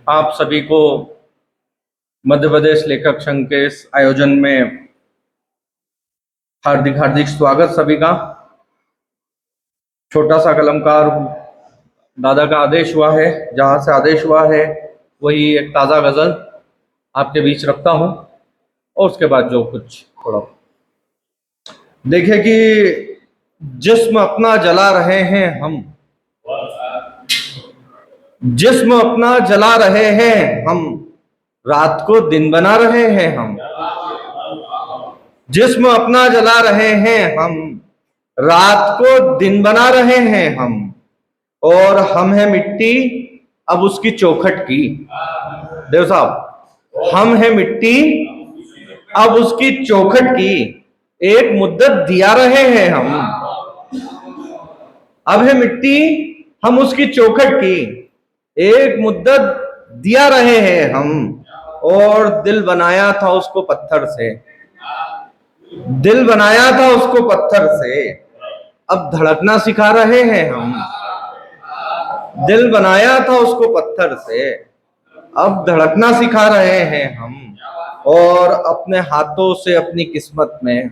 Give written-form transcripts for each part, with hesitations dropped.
आप सभी को मध्य प्रदेश लेखक संघ के इस आयोजन में हार्दिक हार्दिक स्वागत सभी का। छोटा सा कलमकार दादा का आदेश हुआ है, जहाँ से आदेश हुआ है वही एक ताज़ा गज़ल आपके बीच रखता हूँ और उसके बाद जो कुछ थोड़ा देखिए कि जिस्म अपना जला रहे हैं हम, जिस्म अपना जला रहे हैं हम, रात को दिन बना रहे हैं हम। जिस्म अपना जला रहे हैं हम, रात को दिन बना रहे हैं हम, और हम है मिट्टी अब उसकी चौखट की। देव साहब, हम है मिट्टी अब उसकी चौखट की, एक मुद्दत दिया रहे हैं हम। अब है मिट्टी हम उसकी चौखट की, एक मुद्दत दिया रहे हैं हम, और दिल बनाया था उसको पत्थर से, दिल बनाया था उसको पत्थर से, अब धड़कना सिखा रहे हैं हम। दिल बनाया था उसको पत्थर से, अब धड़कना सिखा रहे हैं हम, और अपने हाथों से अपनी किस्मत में,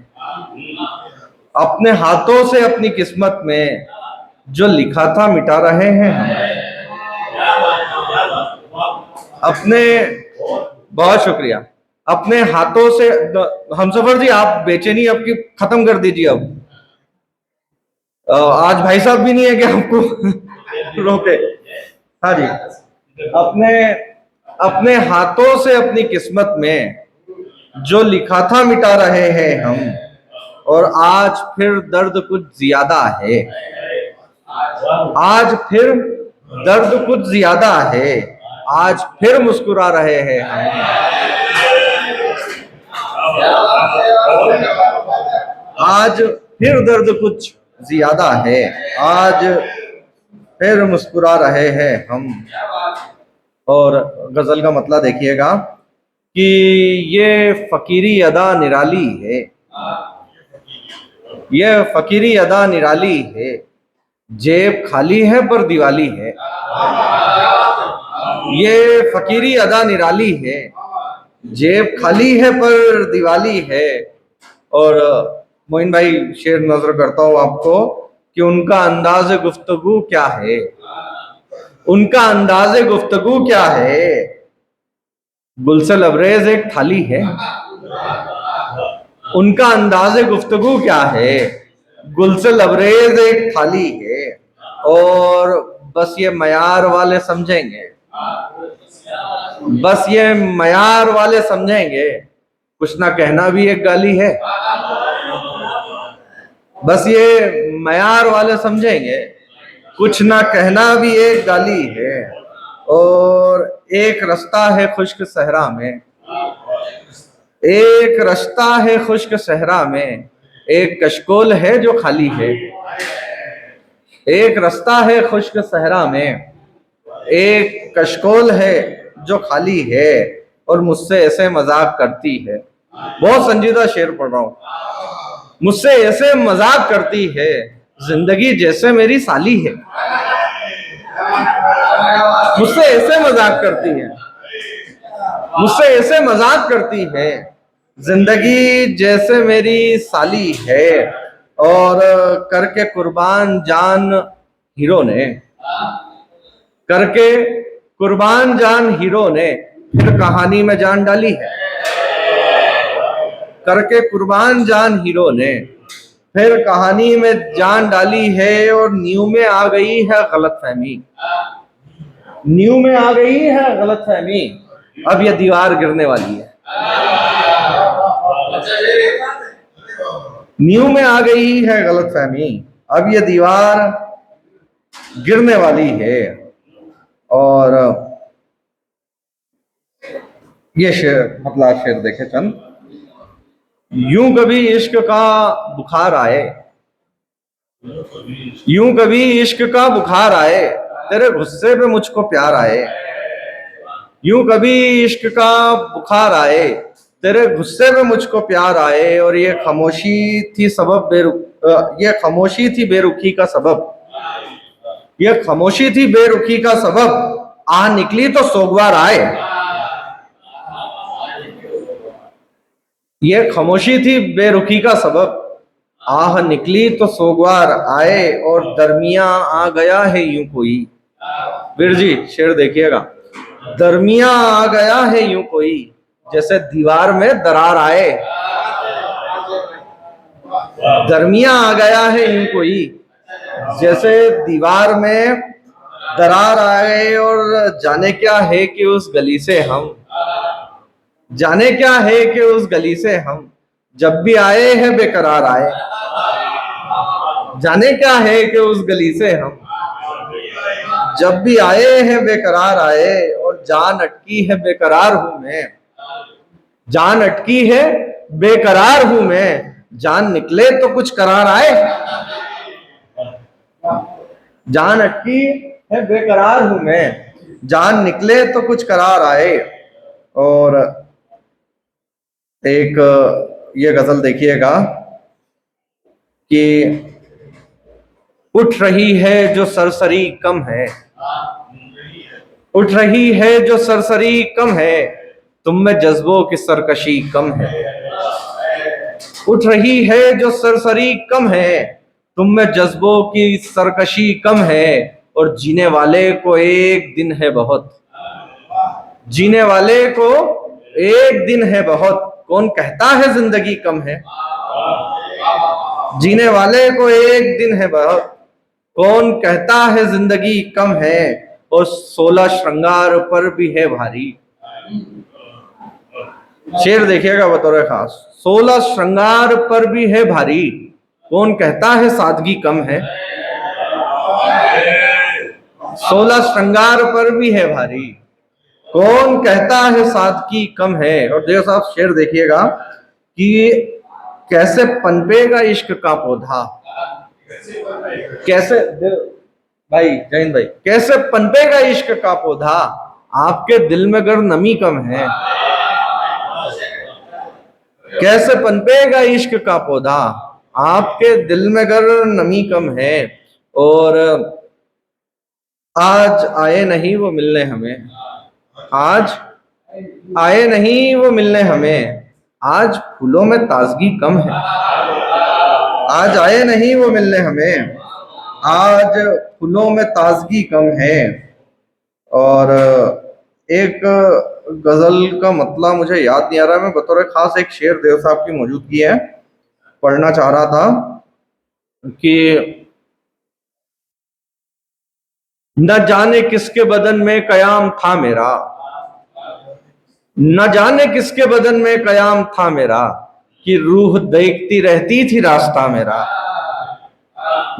अपने हाथों से अपनी किस्मत में जो लिखा था मिटा रहे हैं हम। अपने, बहुत शुक्रिया। अपने हाथों से, हमसफर जी आप बेचैनी आपकी खत्म कर दीजिए अब। आज भाई साहब भी नहीं है कि आपको रोके। हाँ जी, अपने अपने हाथों से अपनी किस्मत में जो लिखा था मिटा रहे हैं हम, और आज फिर दर्द कुछ ज्यादा है, आज फिर दर्द कुछ ज्यादा है, आज फिर मुस्कुरा रहे हैं हम। आज फिर दर्द कुछ ज्यादा है, आज फिर मुस्कुरा रहे हैं हम। और गजल का मतलब देखिएगा कि ये फकीरी अदा निराली है, ये फकीरी अदा निराली है, जेब खाली है पर दिवाली है। ये फकीरी अदा निराली है, जेब खाली है पर दिवाली है। और मोइन भाई शेर नजर करता हूं आपको कि उनका अंदाज़े गुफ्तगू क्या है, उनका अंदाज़े गुफ्तगू क्या है, गुल से लबरेज एक थाली है। उनका अंदाज़े गुफ्तगू क्या है, गुल से लबरेज एक थाली है, और बस ये मयार वाले समझेंगे, बस ये मयार वाले समझेंगे, कुछ ना कहना भी एक गाली है। बस ये मयार वाले समझेंगे, कुछ ना कहना भी एक गाली है। और एक रास्ता है खुश्क सहरा में, एक रास्ता है खुश्क सहरा में, एक कशकोल है जो खाली है। एक रास्ता है खुश्क सहरा में, एक कशकोल है जो खाली है, और मुझसे ऐसे मजाक करती है। बहुत संजीदा शेर पढ़ रहा हूं। मुझसे ऐसे मजाक करती है, जिंदगी जैसे मेरी साली है। मुझसे ऐसे मजाक करती है, मुझसे ऐसे मजाक करती है, जिंदगी जैसे मेरी साली है। और करके कुर्बान जान हीरो ने, करके कुर्बान जान हीरो ने फिर कहानी में जान डाली है। करके कुर्बान जान हीरो ने फिर कहानी में जान डाली है, और न्यू में आ गई है गलतफहमी, न्यू में आ गई है गलतफहमी, अब ये दीवार गिरने वाली है। न्यू में आ गई है गलतफहमी, अब ये दीवार गिरने वाली है। और ये शेर मतलब शेर देखे चंद। यूं कभी इश्क का बुखार आए, यूं कभी इश्क का बुखार आए, तेरे गुस्से पे मुझको प्यार आए। यूं कभी इश्क का बुखार आए, तेरे गुस्से में मुझको प्यार आए, और ये खामोशी थी सबब ये खामोशी थी बेरुखी का सबब, ये खामोशी थी बेरुखी का सबब, आह निकली तो सोगवार आए। ये खामोशी थी बेरुखी का सबब, आह निकली तो सोगवार आए और दरमिया आ गया है यूं कोई। वीर जी शेर देखिएगा, दरमिया आ गया है यूं कोई, जैसे दीवार में दरार आए। दरमिया आ गया है यूं कोई, जैसे दीवार में दरार आए। और जाने क्या है कि उस गली से हम, जाने क्या है कि उस गली से हम जब भी आए हैं बेकरार आए। जाने क्या है कि उस गली से हम जब भी आए हैं बेकरार आए। और जान अटकी है बेकरार हूं मैं, जान अटकी है बेकरार हूं मैं, जान निकले तो कुछ करार आए। जान अटकी है बेकरार हूं मैं, जान निकले तो कुछ करार आए। और एक ये गजल देखिएगा कि उठ रही है जो सरसरी कम है, उठ रही है जो सरसरी कम है, तुम में जज्बों की सरकशी कम है। उठ रही है जो सरसरी कम है, तुम में जज्बों की सरकशी कम है। और जीने वाले को एक दिन है बहुत, जीने वाले को एक दिन है बहुत, कौन कहता है जिंदगी कम है। जीने वाले को एक दिन है बहुत, कौन कहता है जिंदगी कम है। और 16 श्रृंगार पर भी है भारी। शेर देखिएगा बतौर खास, 16 श्रृंगार पर भी है भारी, कौन कहता है सादगी कम है। 16 श्रृंगार पर भी है भारी, कौन कहता है सादगी कम है। और देखो साहब शेर देखिएगा कि कैसे पनपेगा इश्क का पौधा, कैसे भाई जैन भाई, कैसे पनपेगा इश्क का पौधा, आपके दिल में अगर नमी कम है। कैसे पनपेगा इश्क का पौधा, आपके दिल में अगर नमी कम है। और आज आए नहीं वो मिलने हमें, आज आए नहीं वो मिलने हमें, आज फूलों में ताजगी कम है। आज आए नहीं वो मिलने हमें, आज फूलों में ताजगी कम है। और एक गजल का मतलब मुझे याद नहीं आ रहा, मैं बतौर खास एक शेर देव साहब की मौजूदगी है पढ़ना चाह रहा था कि न जाने किसके बदन में कयाम था मेरा, न जाने किसके बदन में कयाम था मेरा, कि रूह देखती रहती थी रास्ता मेरा।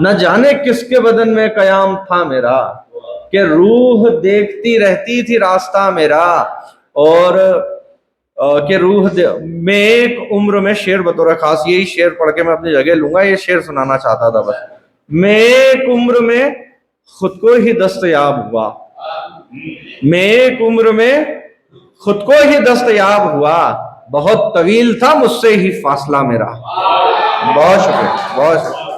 न जाने किसके बदन में कयाम था मेरा, कि रूह देखती रहती थी रास्ता मेरा। और कि मैं एक उम्र में, शेर बतौर खास यही शेर पढ़ के मैं अपनी जगह लूंगा, ये शेर सुनाना चाहता था बस। मैं एक उम्र में खुद को ही दस्तयाब हुआ, मैं एक उम्र में खुद को ही दस्तयाब हुआ, बहुत तवील था मुझसे ही फासला मेरा। बहुत शुक्रिया, बहुत शुक्रिया।